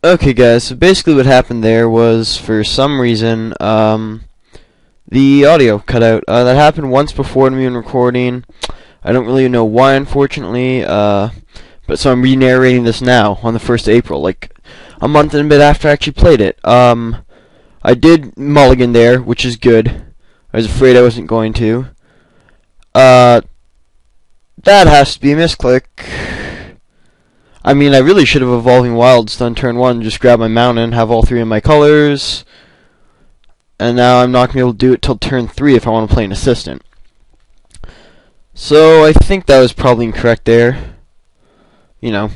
Okay guys, so basically what happened there was, for some reason, the audio cut out. That happened once before to me when recording. I don't really know why, unfortunately, but so I'm re-narrating this now, on the 1st of April, like a month and a bit after I actually played it. I did mulligan there, which is good. I was afraid I wasn't going to. That has to be a misclick. I mean, I really should have Evolving Wilds done turn 1, just grab my mountain, have all 3 of my colors, and now I'm not going to be able to do it till turn 3 if I want to play an assistant. So, I think that was probably incorrect there. You know,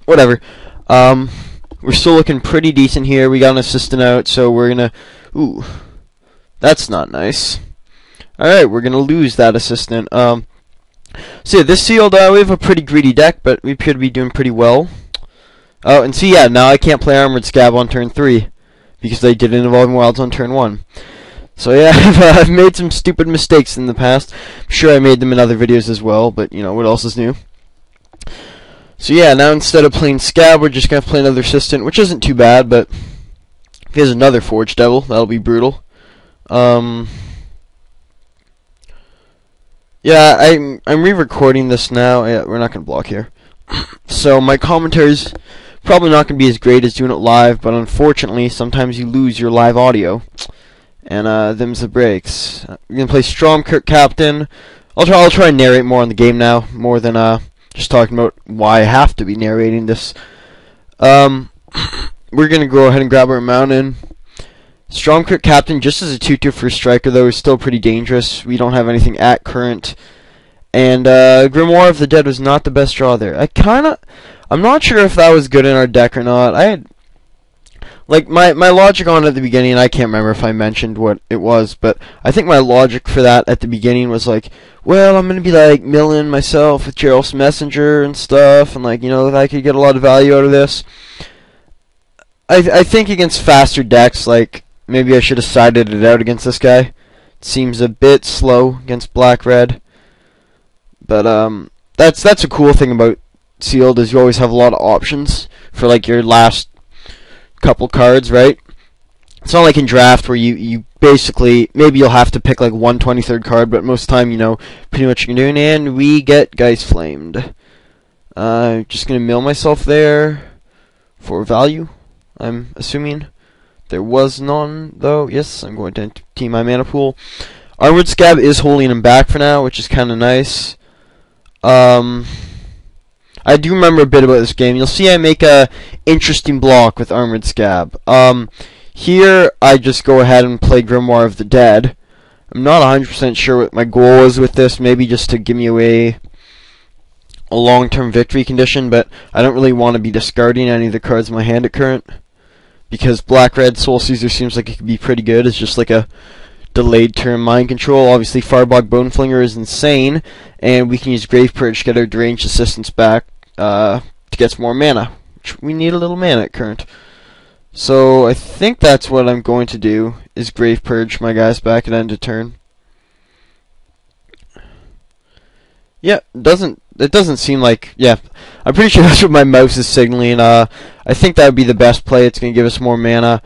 whatever. We're still looking pretty decent here. We got an assistant out, so we're going to... Ooh, that's not nice. Alright, we're going to lose that assistant. So yeah, this sealed, we have a pretty greedy deck, but we appear to be doing pretty well. Oh, and see, yeah, now I can't play Armored Scab on turn 3, because I did an Evolving Wilds on turn 1. So yeah, I've made some stupid mistakes in the past. I'm sure I made them in other videos as well, but, you know, what else is new? So yeah, now instead of playing Scab, we're just going to play another Assistant, which isn't too bad, but if he has another Forge Devil, that'll be brutal. Yeah, I'm re-recording this now. Yeah, we're not going to block here. So my commentary's probably not going to be as great as doing it live, but unfortunately, sometimes you lose your live audio. And them's the breaks. We're going to play Stormkirk Captain. I'll try and narrate more on the game now, more than just talking about why I have to be narrating this. We're going to go ahead and grab our mountain. Stormkirk Captain, just as a 2/2 for a striker, though, is still pretty dangerous. We don't have anything at current. And Grimoire of the Dead was not the best draw there. I'm not sure if that was good in our deck or not. I had, like, my logic on it at the beginning, I can't remember if I mentioned what it was, but I think my logic for that at the beginning was like, well, I'm going to be, like, milling myself with Gerald's Messenger and stuff, and, like, you know, I could get a lot of value out of this. I think against faster decks, like, maybe I should have sided it out against this guy. It seems a bit slow against black-red. But that's a cool thing about sealed, is you always have a lot of options for like your last couple cards, right? It's not like in draft where you basically, maybe you'll have to pick like 1/23rd card, but most of the time, you know pretty much what you're doing. And we get Geist Flamed. Just gonna mill myself there for value, I'm assuming. There was none, though. Yes, I'm going to empty my mana pool. Armored Scab is holding him back for now, which is kind of nice. I do remember a bit about this game. You'll see I make a interesting block with Armored Scab. Here, I just go ahead and play Grimoire of the Dead. I'm not 100% sure what my goal is with this. Maybe just to give me away a long-term victory condition, but I don't really want to be discarding any of the cards in my hand at current. Because Black-Red Soul Caesar seems like it could be pretty good. It's just like a delayed turn mind control. Obviously, Firebog Boneflinger is insane, and we can use Grave Purge to get our deranged assistants back to get some more mana. Which we need a little mana at current. So I think that's what I'm going to do, is Grave Purge my guys back at end of turn. Yeah, it doesn't seem like, yeah, I'm pretty sure that's what my mouse is signaling. I think that would be the best play. It's going to give us more mana.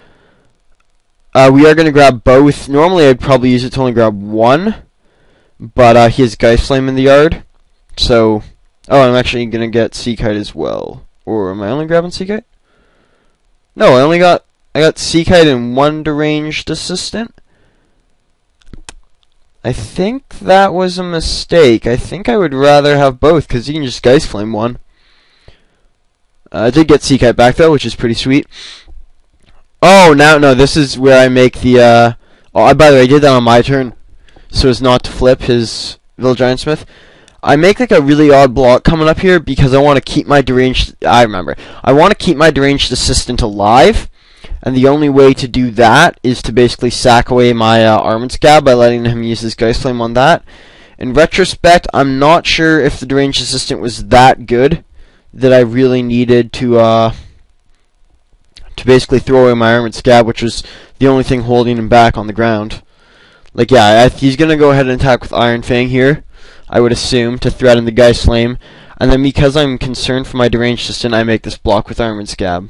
We are going to grab both. Normally I'd probably use it to only grab one, but he has Geist Flame in the yard. So, oh, I'm actually going to get Seakite as well. Or am I only grabbing Seakite? No, I got Seakite and one deranged assistant. I think that was a mistake. I think I would rather have both, because you can just Geist Flame one. I did get Seakite back, though, which is pretty sweet. Oh, no, this is where I make the, oh, by the way, I did that on my turn, so as not to flip his Village Ironsmith. I make, like, a really odd block coming up here, because I want to keep my deranged, I want to keep my deranged assistant alive. And the only way to do that is to basically sack away my Armored Scab by letting him use his Geist Flame on that. In retrospect, I'm not sure if the deranged assistant was that good that I really needed to basically throw away my Armored Scab, which was the only thing holding him back on the ground. Like, yeah, he's going to go ahead and attack with Iron Fang here, I would assume, to threaten the Geist Flame. And then because I'm concerned for my deranged assistant, I make this block with Armored Scab.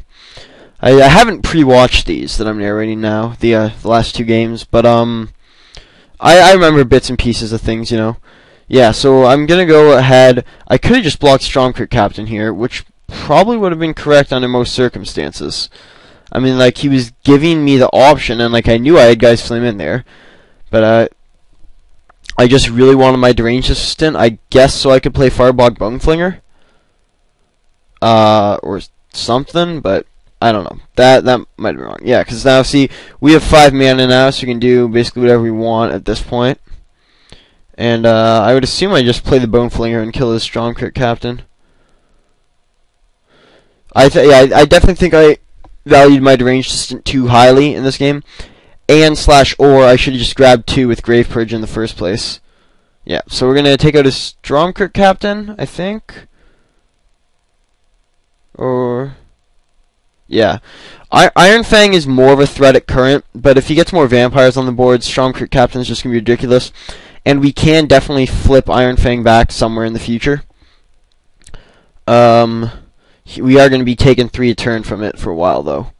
I haven't pre-watched these that I'm narrating now, the last 2 games, but I remember bits and pieces of things, you know. Yeah, so I'm gonna go ahead. I could have just blocked Stormcrit Captain here, which probably would have been correct under most circumstances. I mean, like, he was giving me the option, and like I knew I had Guys Flame in there, but I just really wanted my deranged assistant, I guess, so I could play Firebog Boneflinger, or something, but I don't know. That might be wrong. Yeah, because now, see, we have 5 mana now, so we can do basically whatever we want at this point. And I would assume I just play the Boneflinger and kill his Stormcrit Captain. I definitely think I valued my deranged assistant too highly in this game. And or I should have just grabbed 2 with Grave Purge in the first place. Yeah, so we're gonna take out his Stormcrit Captain, I think. Or yeah. Iron Fang is more of a threat at current, but if he gets more vampires on the board, Stormcrit Captain is just gonna be ridiculous. And we can definitely flip Iron Fang back somewhere in the future. We are going to be taking 3 a turn from it for a while, though,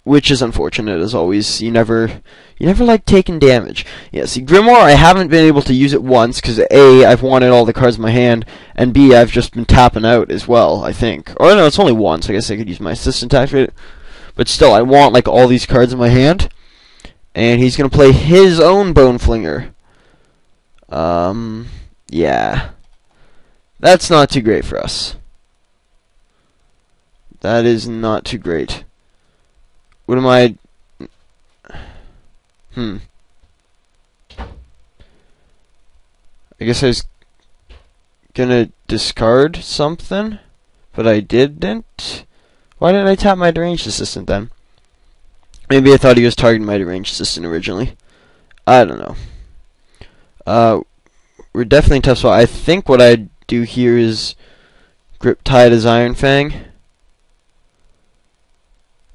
which is unfortunate as always. You never like taking damage. Yeah, see, Grimoire, I haven't been able to use it once because A, I've wanted all the cards in my hand, and B, I've just been tapping out as well, I think. Or no, it's only once. I guess I could use my assistant to activate it, but still, I want like all these cards in my hand, and he's going to play his own Boneflinger. Yeah. That's not too great for us. That is not too great. What am I... I guess I was gonna discard something, but I didn't. Why did I tap my deranged assistant then? Maybe I thought he was targeting my deranged assistant originally. I don't know. We're definitely in a tough spot. I think what I'd do here is grip tide as Iron Fang.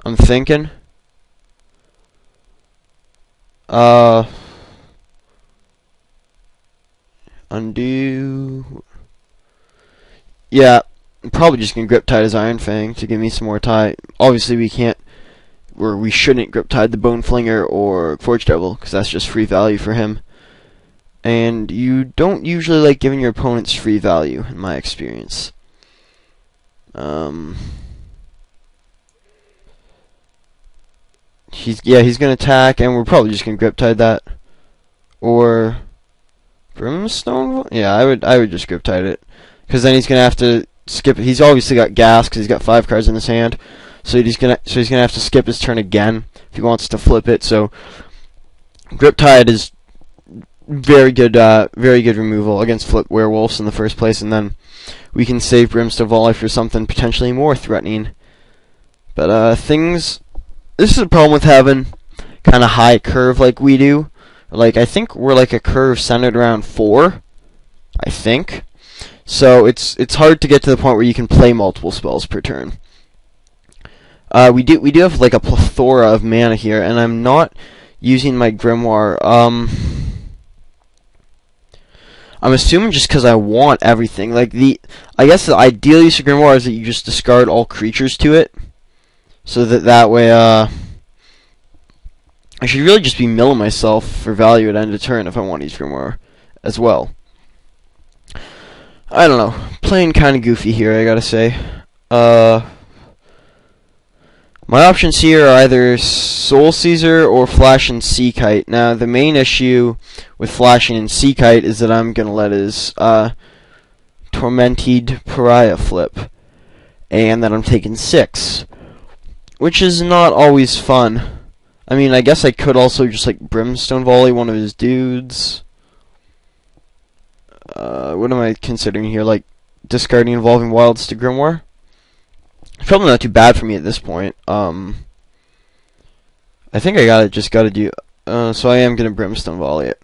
I'm thinking. Undo. Yeah, I'm probably just gonna grip tide as Iron Fang to give me some more tide. Obviously, we can't, or we shouldn't grip tide the Boneflinger or Forge Devil because that's just free value for him. And you don't usually like giving your opponents free value, in my experience. He's gonna attack, and we're probably just gonna grip tide that, or Brimstone. Yeah, I would just grip tide it, because then he's gonna have to skip it. He's obviously got gas because he's got 5 cards in his hand, so he's gonna have to skip his turn again if he wants to flip it. So grip tide is very good removal against flip werewolves in the first place, and then we can save Brimstone Volley for something potentially more threatening. But this is a problem with having kind of high curve like we do. Like, I think we're like a curve centered around 4, I think. So it's hard to get to the point where you can play multiple spells per turn. We do have like a plethora of mana here, and I'm not using my Grimoire. I'm assuming just because I want everything. Like, I guess the ideal use of Grimoire is that you just discard all creatures to it, so that way, I should really just be milling myself for value at end of turn if I want to use Grimoire as well. I don't know. Playing kind of goofy here, I gotta say. My options here are either Soul Caesar or Flash and Sea Kite. Now, the main issue with flashing and Sea Kite is that I'm gonna let his Tormented Pariah flip, and that I'm taking 6, which is not always fun. I mean, I guess I could also just like Brimstone Volley one of his dudes. What am I considering here? Like discarding Evolving Wilds to Grimoire? It's probably not too bad for me at this point. I think I just gotta do. So I am gonna Brimstone Volley it.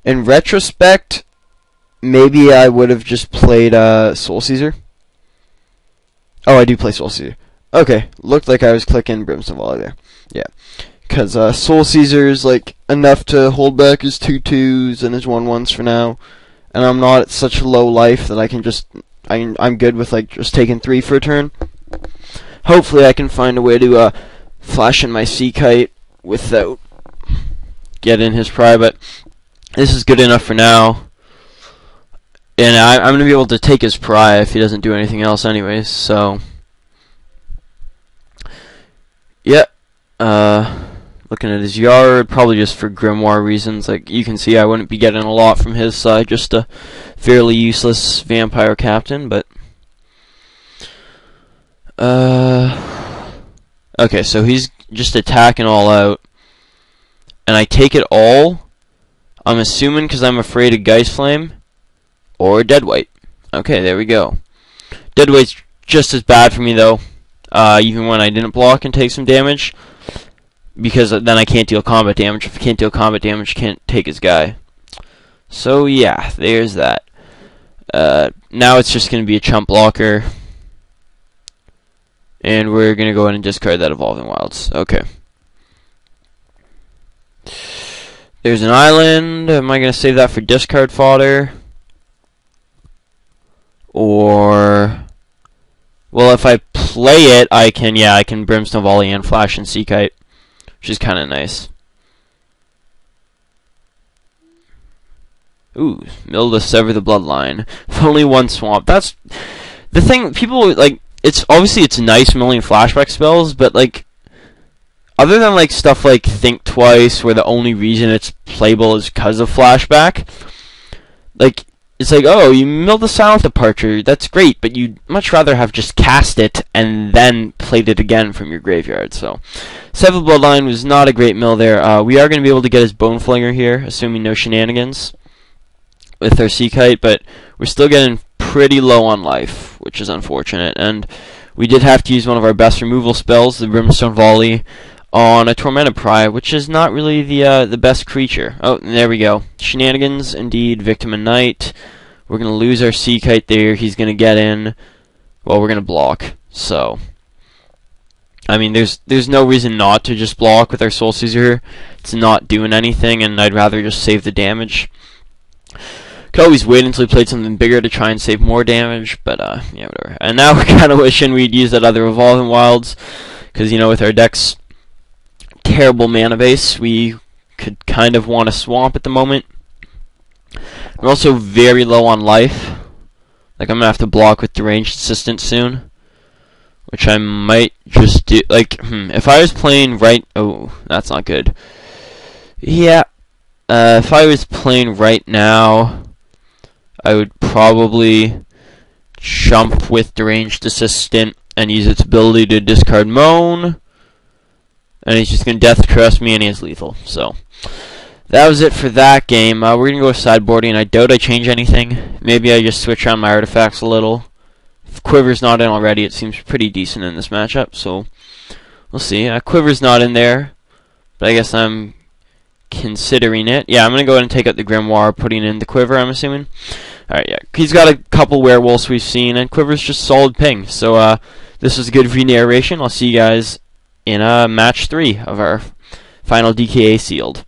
In retrospect, maybe I would have just played Soul Caesar. Oh, I do play Soul Caesar. Okay, looked like I was clicking Brimstone Volley there. Yeah, because Soul Caesar is like enough to hold back his 2/2s and his 1/1s for now, and I'm not at such low life that I can just I'm good with like just taking 3 for a turn. Hopefully I can find a way to flash in my sea kite without getting his pry, but this is good enough for now. And I'm going to be able to take his pry if he doesn't do anything else anyways, so yeah. Looking at his yard, probably just for grimoire reasons. Like you can see, I wouldn't be getting a lot from his side, just a fairly useless vampire captain, but okay, so he's just attacking all out, and I take it all, I'm assuming because I'm afraid of Geist Flame or Dead White. Okay, there we go. Dead White's just as bad for me though, even when I didn't block and take some damage, because then I can't deal combat damage. If I can't deal combat damage, I can't take his guy. So yeah, there's that. Now it's just going to be a chump blocker, and we're going to go ahead and discard that Evolving Wilds. Okay. There's an island. Am I going to save that for discard fodder? Or, well, if I play it, I can Brimstone Volley and Flash and Sea Kite, which is kind of nice. Ooh, Mill to sever the bloodline. Only one swamp. That's the thing. People like. It's obviously it's nice milling flashback spells, but like, other than like stuff like Think Twice, where the only reason it's playable is because of flashback, like it's like, oh, you milled the Silent Departure. That's great, but you'd much rather have just cast it and then played it again from your graveyard. So, Sever the Bloodline was not a great mill there. We are going to be able to get his Bone Flinger here, assuming no shenanigans with our Sea Kite, but we're still getting pretty low on life, which is unfortunate. And we did have to use one of our best removal spells, the Brimstone Volley, on a Tormented Pry, which is not really the best creature. Oh, there we go. Shenanigans, indeed. Victim and Knight. We're going to lose our Sea Kite there. He's going to get in. Well, we're going to block. So, I mean, there's no reason not to just block with our Soul Caesar. It's not doing anything, and I'd rather just save the damage. Could always wait until we played something bigger to try and save more damage, but yeah, whatever. And now we're kind of wishing we'd use that other Evolving Wilds, because, you know, with our deck's terrible mana base, we could kind of want a swamp at the moment. We're also very low on life. Like, I'm going to have to block with Deranged Assistant soon, which I might just do. Like, if I was playing right... Oh, that's not good. Yeah, if I was playing right now, I would probably jump with Deranged Assistant and use its ability to discard Moan. And he's just going to Death Caress me, and he has lethal. So, that was it for that game. We're going to go with sideboarding. I doubt I change anything. Maybe I just switch around my artifacts a little. If Quiver's not in already, it seems pretty decent in this matchup. So, we'll see. Quiver's not in there, but I guess I'm considering it. Yeah, I'm going to go ahead and take out the Grimoire, putting in the Quiver, I'm assuming. Alright, yeah. He's got a couple werewolves we've seen, and Quiver's just solid ping. So, this was good re-narration. I'll see you guys in match 3 of our final DKA sealed.